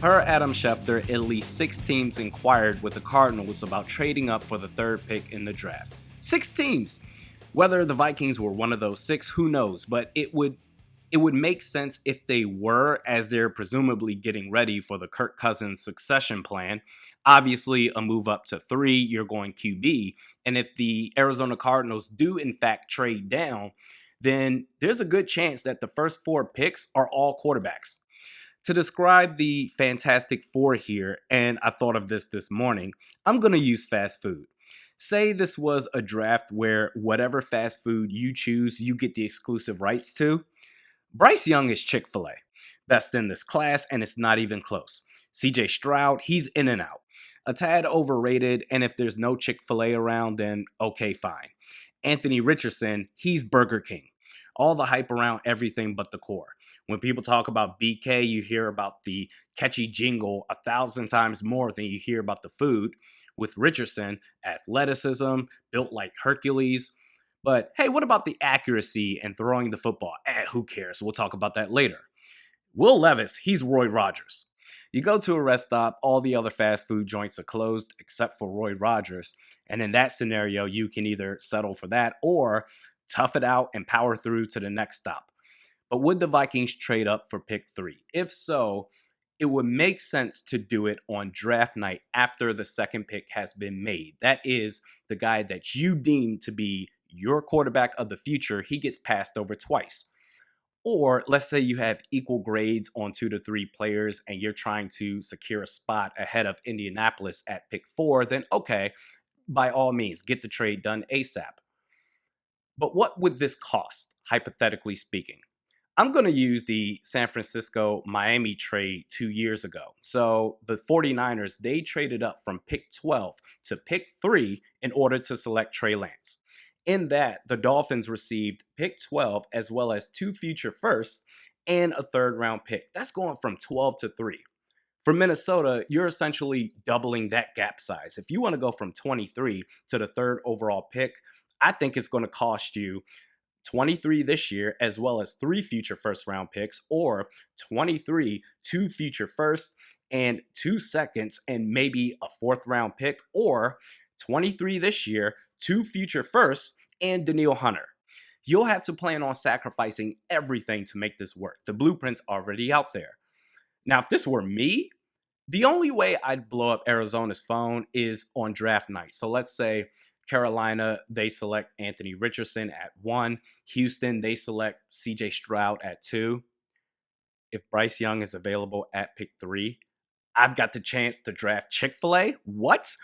Per Adam Schefter, at least 6 teams inquired with the Cardinals about trading up for the 3rd pick in the draft. 6 teams! Whether the Vikings were one of those 6, who knows, but it would make sense if they were, as they're presumably getting ready for the Kirk Cousins succession plan. Obviously, a move up to 3, you're going QB. And if the Arizona Cardinals do, in fact, trade down, then there's a good chance that the first 4 picks are all quarterbacks. To describe the Fantastic Four here, and I thought of this morning, I'm going to use fast food. Say this was a draft where whatever fast food you choose, you get the exclusive rights to. Bryce Young is Chick-fil-A. Best in this class, and it's not even close. CJ Stroud, he's in and out. A tad overrated, and if there's no Chick-fil-A around, then okay, fine. Anthony Richardson, he's Burger King. All the hype around everything but the core. When people talk about BK, you hear about the catchy jingle 1,000 times more than you hear about the food. With Richardson, athleticism, built like Hercules. But hey, what about the accuracy and throwing the football? Who cares? We'll talk about that later. Will Levis, he's Roy Rogers. You go to a rest stop, all the other fast food joints are closed except for Roy Rogers. And in that scenario, you can either settle for that or tough it out and power through to the next stop. But would the Vikings trade up for pick 3? If so, it would make sense to do it on draft night after the 2nd pick has been made. That is the guy that you deem to be your quarterback of the future. He gets passed over twice. Or let's say you have equal grades on 2 to 3 players and you're trying to secure a spot ahead of Indianapolis at pick 4, then okay, by all means, get the trade done ASAP. But what would this cost, hypothetically speaking? I'm going to use the San Francisco-Miami trade 2 years ago. So the 49ers, they traded up from pick 12 to pick 3 in order to select Trey Lance. In that, the Dolphins received pick 12 as well as 2 future firsts and a 3rd round pick. That's going from 12 to 3. For Minnesota, you're essentially doubling that gap size. If you want to go from 23 to the 3rd overall pick, I think it's going to cost you 23 this year, as well as 3 future 1st round picks, or 23, 2 future firsts, and 2 seconds, and maybe a 4th round pick, or 23 this year, 2 future firsts, and Danielle Hunter. You'll have to plan on sacrificing everything to make this work. The blueprint's already out there. Now, if this were me, the only way I'd blow up Arizona's phone is on draft night. So let's say Carolina, they select Anthony Richardson at 1. Houston, they select CJ Stroud at 2. If Bryce Young is available at pick 3, I've got the chance to draft Chick-fil-A? What?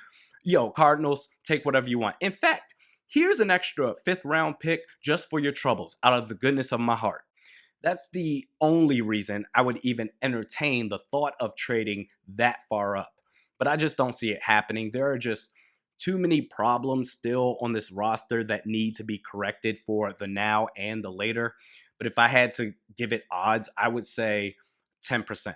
Yo, Cardinals, take whatever you want. In fact, here's an extra 5th round pick just for your troubles, out of the goodness of my heart. That's the only reason I would even entertain the thought of trading that far up. But I just don't see it happening. There are just too many problems still on this roster that need to be corrected for the now and the later. But if I had to give it odds, I would say 10%.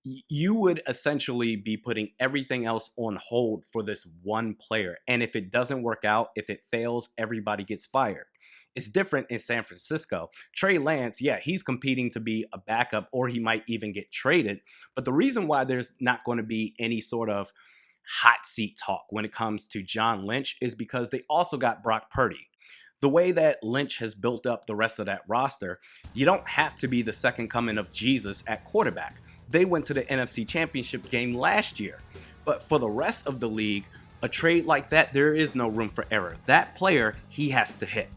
You would essentially be putting everything else on hold for this one player. And if it doesn't work out, if it fails, everybody gets fired. It's different in San Francisco. Trey Lance, yeah, he's competing to be a backup, or he might even get traded. But the reason why there's not going to be any sort of hot seat talk when it comes to John Lynch is because they also got Brock Purdy. The way that Lynch has built up the rest of that roster, you don't have to be the second coming of Jesus at quarterback. They went to the NFC Championship game last year. But for the rest of the league, a trade like that, there is no room for error. That player, he has to hit.